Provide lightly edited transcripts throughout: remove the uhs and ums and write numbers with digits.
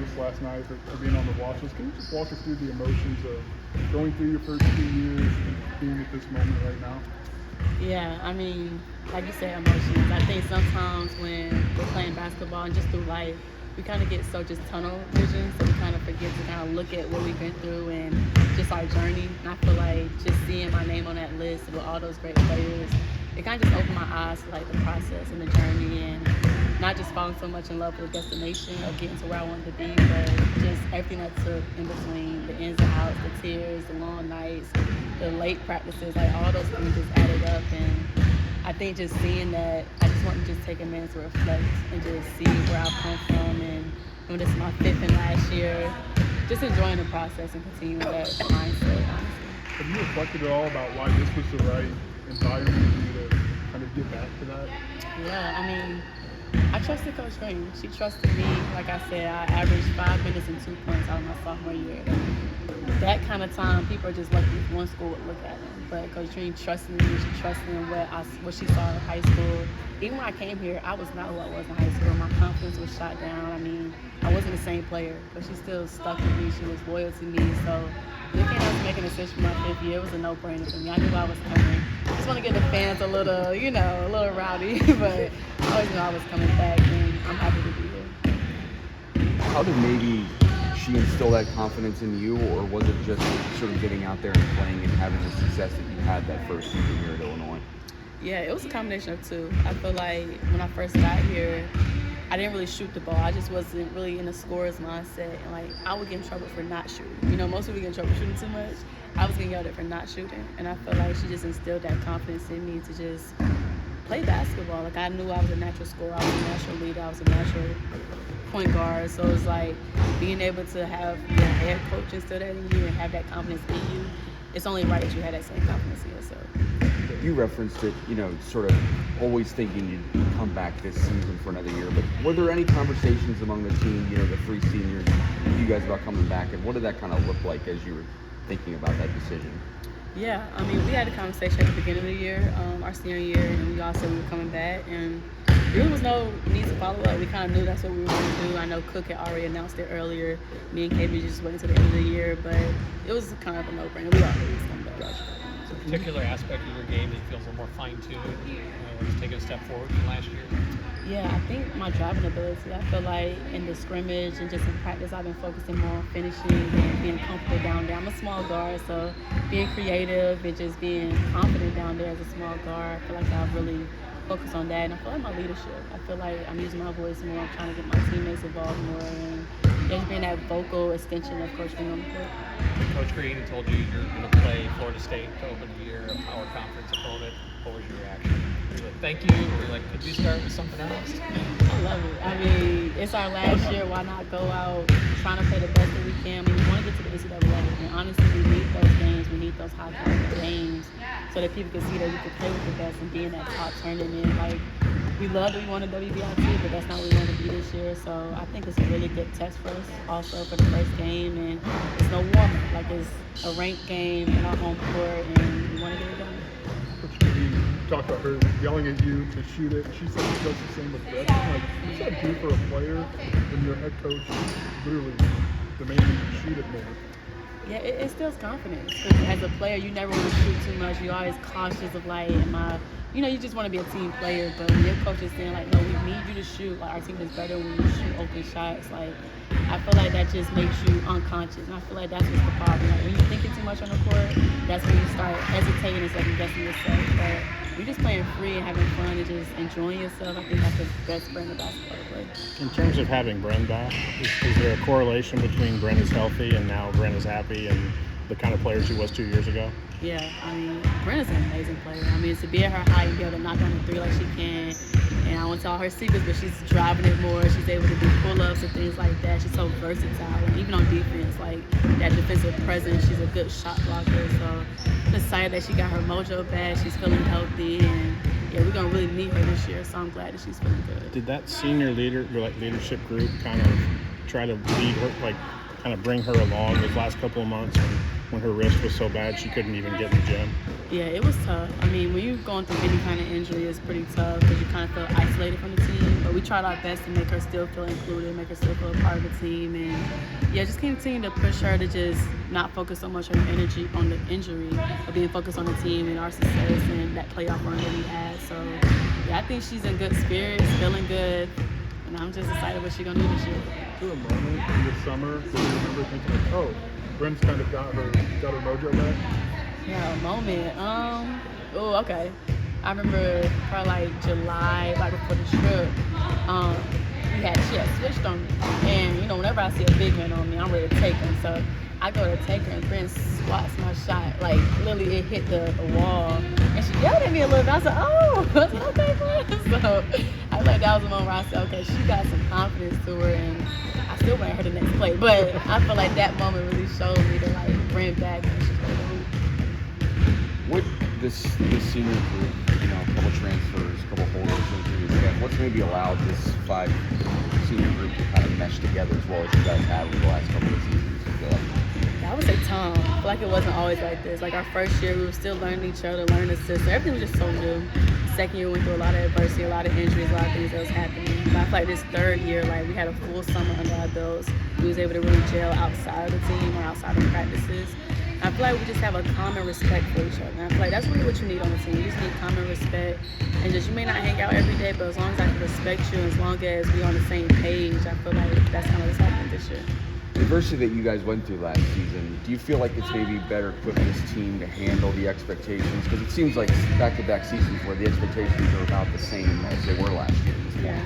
nervous last night for being on the watch list. Can you just walk us through the emotions of going through your first 2 years and being at this moment right now? Yeah, I mean, like you said, emotions. I think sometimes when we're playing basketball and just through life, we kind of get so just tunnel vision, so we kind of forget to kind of look at what we've been through and just our journey. And I feel like just seeing my name on that list with all those great players, it kind of just opened my eyes to like the process and the journey, and not just falling so much in love with the destination of getting to where I wanted to be, but just everything that took in between, the ins and outs, the tears, the long nights, the late practices, like all those things just added up. And I think just seeing that, I just want to just take a minute to reflect and just see where I've come from. And this is my 5th and last year, just enjoying the process and continuing that mindset, honestly. Have you reflected at all about why this was the right environment for you to kind of get back to that? Yeah, I mean, I trusted Coach Green. She trusted me. Like I said, I averaged 5 minutes and 2 points out of my sophomore year. That kind of time, people are just lucky if one school would look at them. But Coach Green trusted me. She trusted in what she saw in high school. Even when I came here, I was not who I was in high school. My confidence was shot down. I mean, I wasn't the same player, but she still stuck with me. She was loyal to me. So looking at making a decision for my 5th year, it was a no-brainer for me. I knew I was coming. I just want to get the fans a little rowdy, but I always knew I was coming back, and I'm happy to be here. How did maybe she instill that confidence in you, or was it just sort of getting out there and playing and having the success that you had that first season here at Illinois? Yeah, it was a combination of two. I feel like when I first got here, I didn't really shoot the ball. I just wasn't really in a scorer's mindset, and like I would get in trouble for not shooting. Most people get in trouble for shooting too much. I was getting yelled at for not shooting, and I feel like she just instilled that confidence in me to just play basketball. Like I knew I was a natural scorer, I was a natural leader, I was a natural point guard. So it's like being able to have your head coach instill that in you and have that confidence in you. It's only right that you had that same confidence in yourself. You referenced it, sort of always thinking you'd come back this season for another year. But were there any conversations among the team, the 3 seniors, you guys about coming back, and what did that kind of look like as you were thinking about that decision? Yeah, I mean, we had a conversation at the beginning of the year, our senior year, and we all said we were coming back, and there was no need to follow up. We kind of knew that's what we were going to do. I know Cook had already announced it earlier. Me and KB just waiting until the end of the year, but it was kind of a no-brainer. We all knew he was coming back. Is there a particular aspect of your game that feels a little more fine-tuned, it's taken a step forward from last year? Yeah, I think my driving ability. I feel like in the scrimmage and just in practice, I've been focusing more on finishing and being comfortable down there. I'm a small guard, so being creative and just being confident down there as a small guard, I feel like I've really focused on that. And I feel like my leadership. I feel like I'm using my voice more. I'm trying to get my teammates involved more, and just being that vocal extension of Coach Green on the court. Coach Green told you you're going to play Florida State to open the year, a power conference opponent. What was your reaction? Were you like, thank you? Or were you like, could you start with something else? I love it. I mean, it's our last year. Why not go out trying to play the best that we can? I mean, we want to get to the NCAA. And honestly, we need those games. We need those high-caliber games so that people can see that we can play with the best and be in that top tournament. Like, we love that we won a WBIT, but that's not what we want to be this year. So I think it's a really good test for us also for the first game. And it's no warm-up. Like, it's a ranked game in our home court, and we want to get it done. Coach Green talked about her yelling at you to shoot it. She said she does the same with Brett. Like, what's that do for a player when your head coach literally demanding you shoot it more? Yeah, it instills confidence. Because as a player, you never want to shoot too much. You're always cautious of like, you just want to be a team player. But when your coach is saying like, no, we need you to shoot. Like, our team is better when you shoot open shots. Like, I feel like that just makes you unconscious. And I feel like that's what's the problem. Like, when you're thinking too much on the court, that's when you start hesitating and second guessing yourself. But you're just playing free and having fun and just enjoying yourself. I think that's the best brand of basketball to play. In terms of having Bren back, is there a correlation between Bren is healthy and now Bren is happy and the kind of player she was 2 years ago? Yeah, I mean, Brenna's an amazing player. I mean, to be at her height and be able to knock on the three like she can, and I won't tell her secrets, but she's driving it more. She's able to do pull-ups and things like that. She's so versatile, and even on defense, like that defensive presence, she's a good shot blocker. So I'm excited that she got her mojo back. She's feeling healthy, and yeah, we're gonna really need her this year. So I'm glad that she's feeling good. Did that senior leadership group kind of try to lead her, like kind of bring her along those last couple of months when her wrist was so bad she couldn't even get in the gym? Yeah, it was tough. I mean, when you're going through any kind of injury, it's pretty tough because you kind of feel isolated from the team. But we tried our best to make her still feel included, make her still feel a part of the team. And, yeah, just continue to push her to just not focus so much on her energy on the injury, but being focused on the team and our success and that playoff run that we had. So, yeah, I think she's in good spirits, feeling good. And I'm just excited what she's going to do this year. Is there a moment in the summer where you remember thinking, like, oh, Bryn's kind of got her mojo back? Yeah, a moment. Okay. I remember probably like July, right before the trip. She had switched on me, and you know, whenever I see a big man on me, I'm ready to take him. So I go to take her, and Bryn swats my shot. Like literally, it hit the wall, and she yelled at me a little bit. I said, "Oh, I said, okay, Bryn." So I was like, that was the moment where I said, "Okay, she got some confidence to her," and I still want her the next play. But I feel like that moment really showed me to like bring back and she's going to hoop. What this senior group, you know, a couple transfers, a couple holders, what's maybe allowed this 5 senior group to kind of mesh together as well as you guys have in the last couple of seasons? I feel like. I would say time. I feel like it wasn't always like this. Like our first year, we were still learning each other, learning the system. Everything was just so new. Second year, we went through a lot of adversity, a lot of injuries, a lot of things that was happening. But I feel like this third year, like we had a full summer under our belts. We was able to really gel outside of the team or outside of practices. I feel like we just have a common respect for each other. And I feel like that's really what you need on the team. You just need common respect. And just, you may not hang out every day, but as long as I can respect you, as long as we're on the same page, I feel like that's kind of what's happening this year. The adversity that you guys went through last season, do you feel like it's maybe better equipped this team to handle the expectations? Because it seems like back-to-back seasons where the expectations are about the same as they were last year at this point. Yeah.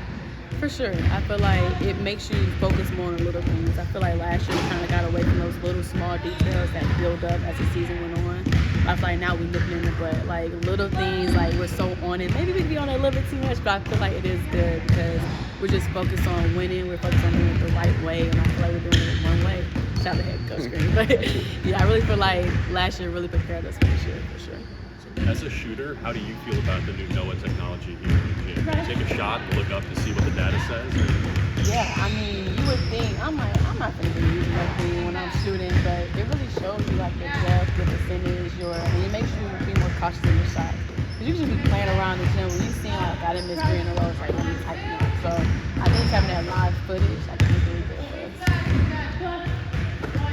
For sure. I feel like it makes you focus more on the little things. I feel like last year we kind of got away from those little small details that build up as the season went on. I feel like now we're looking in the butt. Like little things, like we're so on it. Maybe we can be on it a little bit too much, but I feel like it is good because we're just focused on winning. We're focused on doing it the right way, and I feel like we're doing it one way. Shout out to head coach Green. But yeah, I really feel like last year really prepared us for this year, for sure. As a shooter, how do you feel about the new NOAA technology here in the gym? Can you take a shot and look up to see what the data says? Yeah, I mean, you would think, I'm not going to be using that thing when I'm shooting, but it really shows you like the depth, the percentage, and it makes you be more cautious in your shots. Because you can just be playing around the gym when you see like I didn't miss 3 in a row, it's like, let me tighten up. So I think having that live footage, I think it